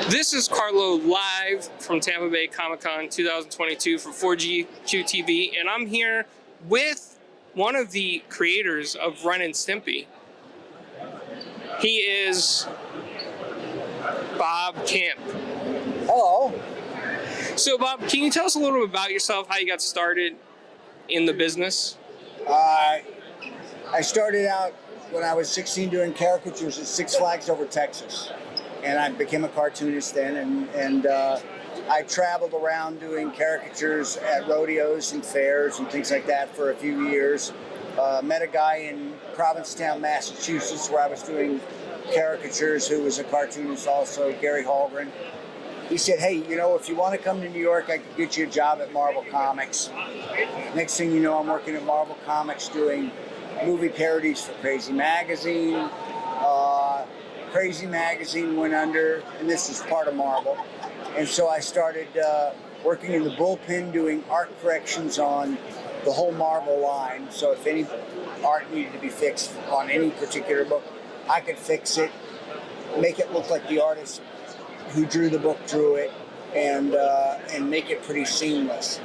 This is Carlo live from Tampa Bay Comic Con 2022 for 4GQ TV, and I'm here with one of the creators of Ren and Stimpy. He is Bob Camp. Hello. So Bob, can you tell us a little bit about yourself, how you got started in the business? I started out when I was 16 doing caricatures at Six Flags over Texas. And I became a cartoonist then, and I traveled around doing caricatures at rodeos and fairs and things like that for a few years. Met a guy in Provincetown, Massachusetts, where I was doing caricatures, who was a cartoonist also, Gary Hallgren. He said, hey, you know, if you want to come to New York, I could get you a job at Marvel Comics. Next thing you know, I'm working at Marvel Comics doing movie parodies for Crazy Magazine. Crazy Magazine went under, and this is part of Marvel. And so I started working in the bullpen doing art corrections on the whole Marvel line. So if any art needed to be fixed on any particular book, I could fix it, make it look like the artist who drew the book drew it, and make it pretty seamless.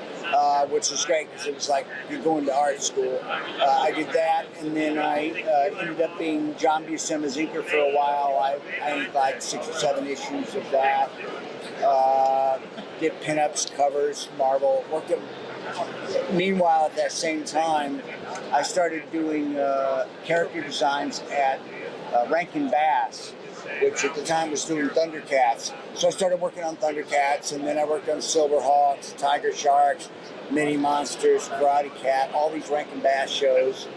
Which was great because it was like you're going to art school. I did that, and then I ended up being John Buscema's inker for a while. I inked like 6 or 7 issues of that. Did pinups, covers, Marvel. Worked at. Meanwhile, at that same time, I started doing character designs at Rankin Bass, which at the time was doing Thundercats. So I started working on Thundercats, and then I worked on Silverhawks, TigerSharks, Mini Monsters, Karate Cat, all these Rankin Bass shows.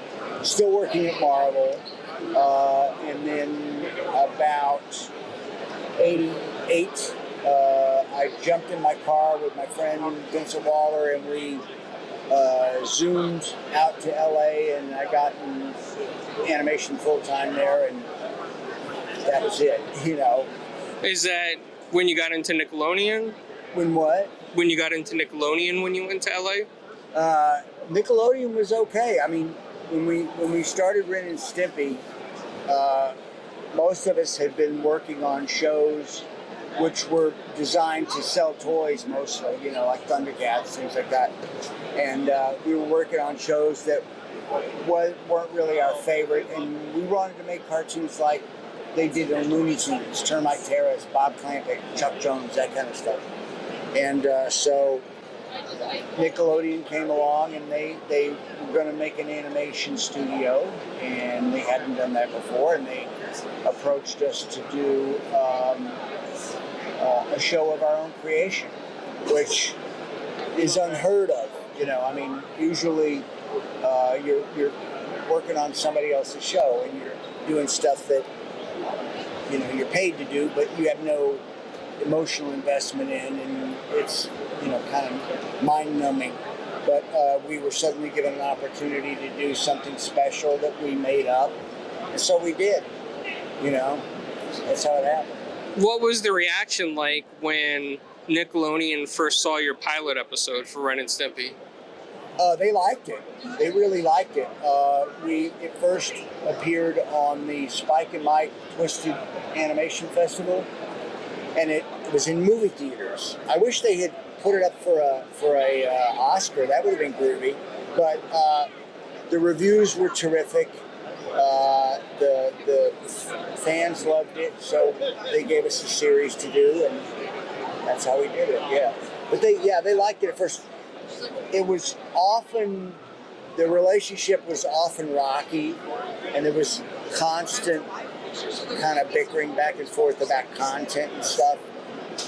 Still working at Marvel. And then about 88, I jumped in my car with my friend Vincent Waller, and we zoomed out to LA, and I got in animation full-time there, and that was it, you know. Is that when you got into Nickelodeon? When what? When you got into Nickelodeon when you went to LA? Nickelodeon was okay. I mean, when we started Ren and Stimpy, most of us had been working on shows which were designed to sell toys mostly, you know, like Thundercats, things like that. And we were working on shows that weren't really our favorite, and we wanted to make cartoons like they did on Looney Tunes, Termite Terrace, Bob Clampett, Chuck Jones, that kind of stuff. And so Nickelodeon came along, and they were going to make an animation studio, and they hadn't done that before, and they approached us to do a show of our own creation, which is unheard of. You know, I mean, usually you're working on somebody else's show, and you're doing stuff that, you know, you're paid to do, but you have no emotional investment in, and it's, you know, kind of mind-numbing. But we were suddenly given an opportunity to do something special that we made up, and so we did. You know, that's how it happened. What was the reaction like when Nickelodeon first saw your pilot episode for Ren and Stimpy? They liked it. They really liked it. It first appeared on the Spike and Mike Twisted Animation Festival, and it was in movie theaters. I wish they had put it up for a Oscar. That would have been groovy. But the reviews were terrific. The fans loved it, so they gave us a series to do, and that's how we did it. Yeah, but they liked it at first. It was often, the relationship was often rocky, and there was constant kind of bickering back and forth about content and stuff.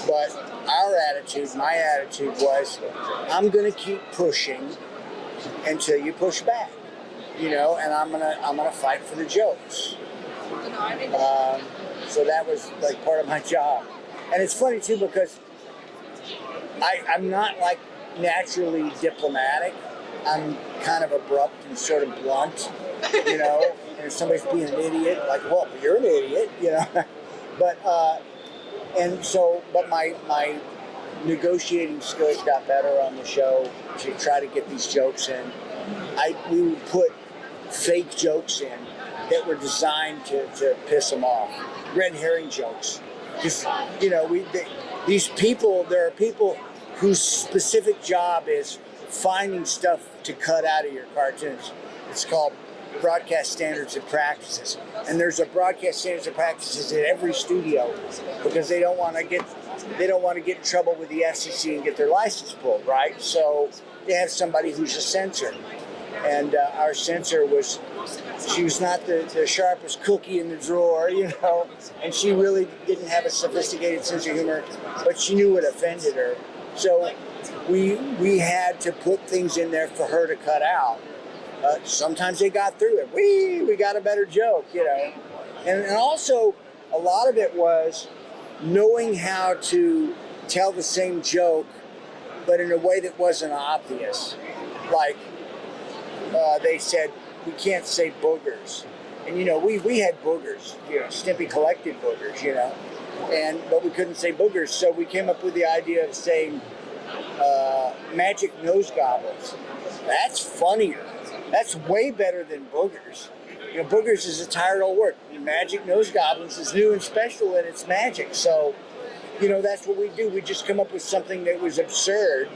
But my attitude was, I'm going to keep pushing until you push back, you know, and I'm gonna fight for the jokes. So that was like part of my job, and it's funny too because I'm not like naturally diplomatic. I'm kind of abrupt and sort of blunt, you know. And if somebody's being an idiot, like, well, you're an idiot, you know. But my negotiating skills got better on the show to try to get these jokes in. We would put fake jokes in that were designed to piss them off. Red herring jokes. Because, you know, these people, there are people whose specific job is finding stuff to cut out of your cartoons. It's called broadcast standards and practices. And there's a broadcast standards and practices at every studio because they don't want to get in trouble with the FCC and get their license pulled, right? So they have somebody who's a censor. And our censor she was not the sharpest cookie in the drawer, you know, and she really didn't have a sophisticated sense of humor, but she knew what offended her. So we had to put things in there for her to cut out. Sometimes they got through it. We got a better joke, you know. And also, a lot of it was knowing how to tell the same joke, but in a way that wasn't obvious. Like, they said, we can't say boogers. And, you know, we had boogers. You know, Stimpy collected boogers, you know. But we couldn't say boogers, so we came up with the idea of saying magic nose goblins. That's funnier. That's way better than boogers. You know, boogers is a tired old word. Magic nose goblins is new and special, and it's magic. So, you know, that's what we do. We just come up with something that was absurd,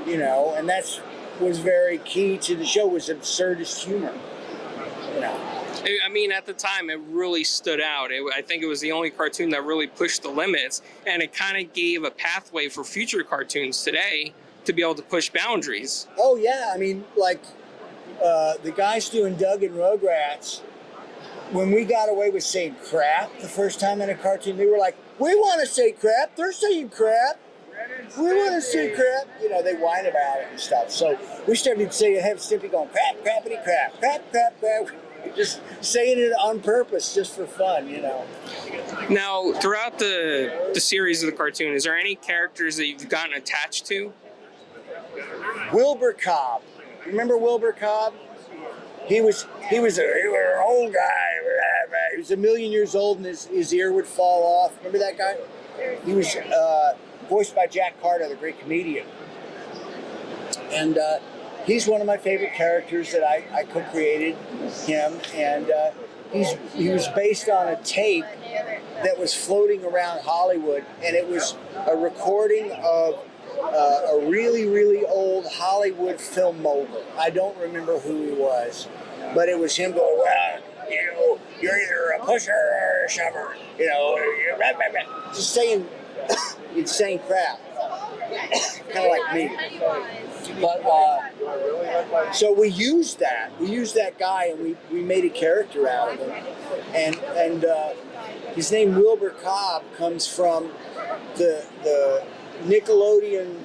you know, and that's was very key to the show, was absurdist humor, you know. I mean, at the time, it really stood out. I think it was the only cartoon that really pushed the limits, and it kind of gave a pathway for future cartoons today to be able to push boundaries. Oh, yeah. I mean, like, the guys doing Doug and Rugrats, when we got away with saying crap the first time in a cartoon, they were like, we want to say crap. They're saying crap. We want to say crap. You know, they whine about it and stuff. So we started saying, have Stimpy going, crap, crappity crap, crap, crap, crap. Just saying it on purpose, just for fun, you know. Now, throughout the series of the cartoon, is there any characters that you've gotten attached to? Wilbur Cobb. Remember Wilbur Cobb? He was an old guy. He was 1,000,000 years old, and his ear would fall off. Remember that guy? He was voiced by Jack Carter, the great comedian. And he's one of my favorite characters that I co-created him. And he was based on a tape that was floating around Hollywood, and it was a recording of a really, really old Hollywood film mogul. I don't remember who he was, but it was him going, well, you're either a pusher or a shover, you know, just saying insane crap, kind of like me. But so we used that guy, and we made a character out of him, and his name Wilbur Cobb comes from the Nickelodeon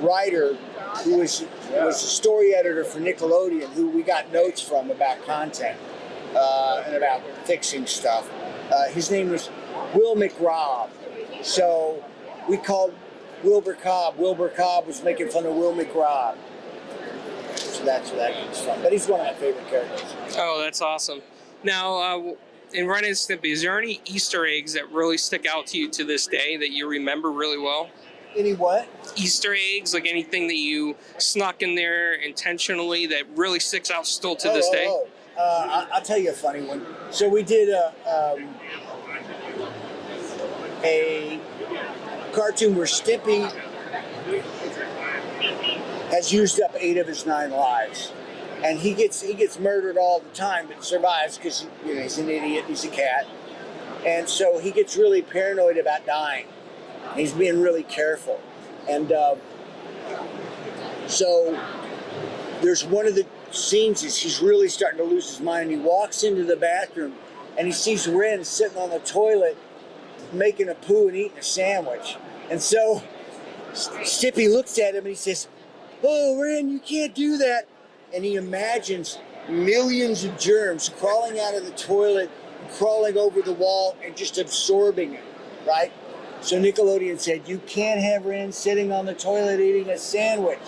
writer who was a story editor for Nickelodeon, who we got notes from about content and about fixing stuff. His name was Will McRobb. So we called Wilbur Cobb. Wilbur Cobb was making fun of Will McRobb. So that's where that comes from. But he's one of my favorite characters. Oh, that's awesome. Now, in Ren and Stimpy, is there any Easter eggs that really stick out to you to this day that you remember really well? Any what? Easter eggs, like anything that you snuck in there intentionally that really sticks out still to this day? I'll tell you a funny one. So we did a cartoon where Stimpy has used up 8 of his 9 lives. And he gets murdered all the time, but survives because he's an idiot. He's a cat, and so he gets really paranoid about dying. He's being really careful, and so there's one of the scenes is he's really starting to lose his mind. And he walks into the bathroom, and he sees Ren sitting on the toilet making a poo and eating a sandwich. And so Stimpy looks at him and he says, "Oh, Ren, you can't do that." And he imagines millions of germs crawling out of the toilet, crawling over the wall, and just absorbing it, right? So Nickelodeon said, you can't have Ren sitting on the toilet eating a sandwich.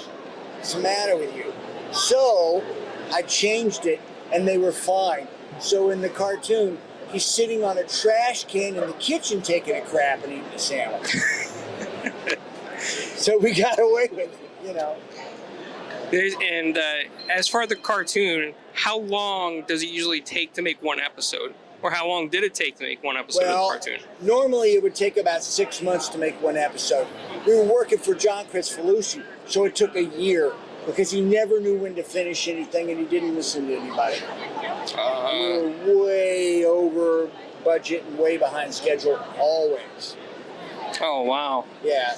What's the matter with you? So I changed it, and they were fine. So in the cartoon, he's sitting on a trash can in the kitchen taking a crap and eating a sandwich. So we got away with it, you know. And as far as the cartoon, how long does it usually take to make one episode? Or how long did it take to make one episode of the cartoon? Normally it would take about 6 months to make one episode. We were working for John Cristofalucci, so it took a year because he never knew when to finish anything and he didn't listen to anybody. We were way over budget and way behind schedule, always. Oh, wow. Yeah.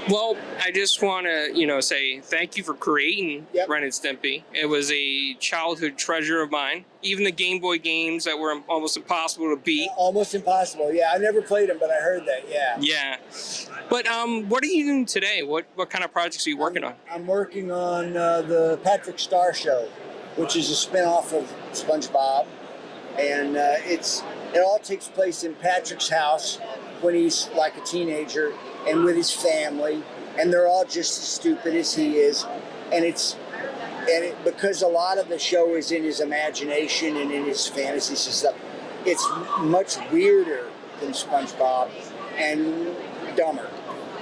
Well, I just want to, say thank you for creating Ren and Stimpy. It was a childhood treasure of mine. Even the Game Boy games that were almost impossible to beat. Almost impossible, yeah. I never played them, but I heard that, yeah. Yeah. But what are you doing today? What kind of projects are you working on? I'm working on the Patrick Star Show, which is a spin-off of SpongeBob. And it all takes place in Patrick's house when he's like a teenager and with his family, and they're all just as stupid as he is. And because a lot of the show is in his imagination and in his fantasies and stuff, it's much weirder than SpongeBob and dumber.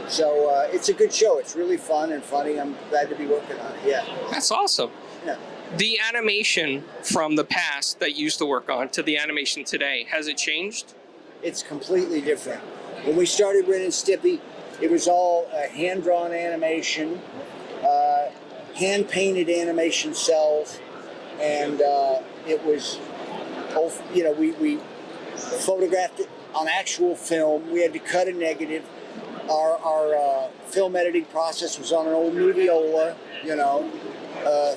So it's a good show. It's really fun and funny. I'm glad to be working on it. Yeah. That's awesome. Yeah. The animation from the past that you used to work on to the animation today, has it changed? It's completely different. When we started Ren and Stimpy, it was all hand-drawn animation, hand-painted animation cells, and it was, we photographed it on actual film. We had to cut a negative. Our film editing process was on an old Moviola,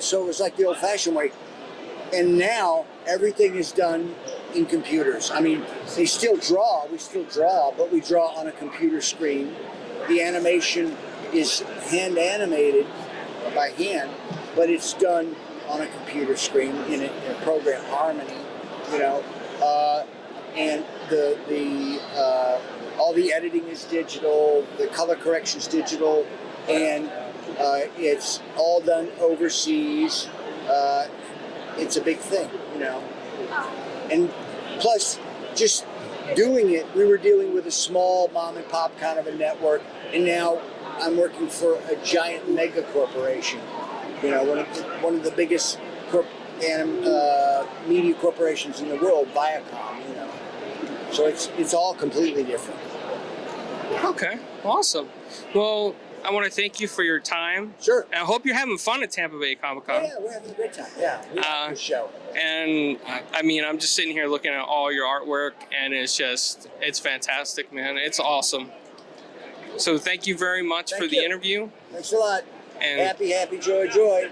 so it was like the old-fashioned way. And now everything is done in computers. I mean, we still draw, but we draw on a computer screen. The animation is hand animated by hand, but it's done on a computer screen in a program, Harmony, and all the editing is digital, the color correction's digital, and it's all done overseas. It's a big thing, And plus, just doing it, we were dealing with a small mom and pop kind of a network, and now I'm working for a giant mega corporation. One of the biggest media corporations in the world, Viacom. So it's all completely different. Okay, awesome. Well, I want to thank you for your time. Sure. And I hope you're having fun at Tampa Bay Comic Con. Yeah, we're having a great time. Yeah, we have a good show. And I mean, I'm just sitting here looking at all your artwork, and it's fantastic, man. It's awesome. So thank you very much for the interview. Thanks a lot. And happy, joy.